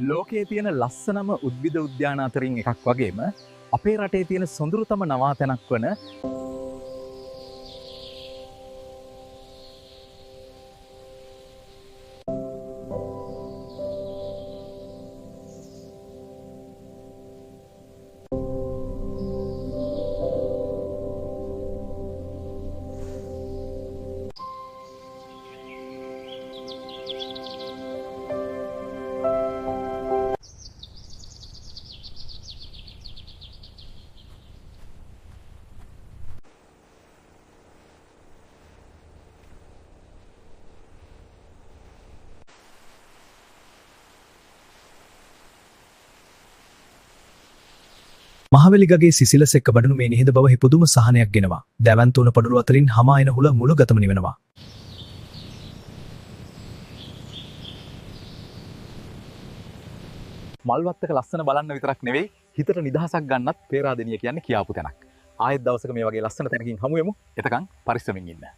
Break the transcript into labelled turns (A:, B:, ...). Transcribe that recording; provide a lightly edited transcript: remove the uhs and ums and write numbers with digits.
A: ලෝකයේ තියෙන ලස්සනම උද්භිද උද්‍යාන අතරින් එකක් වගේම අපේ රටේ තියෙන සොඳුරුතම නවාතැනක් වන
B: මහවැලිගගේ සිසිලස එක්ක බඩනු මේ නිහඬ බව පුදුම සහනයක් ගෙනවා. දැවැන්තෝන පඩුරු අතරින් හමා එන හුල මුළු ගතම නිවෙනවා.
A: මල්වත්තක ලස්සන බලන්න විතරක් නෙවෙයි හිතට නිදහසක් ගන්නත් පේරාදෙනිය කියන්නේ කියාපු තැනක්. ආයෙත් දවසක මේ වගේ ලස්සන තැනකින් හමු වෙමු. එතකන් පරිස්සමින් ඉන්න.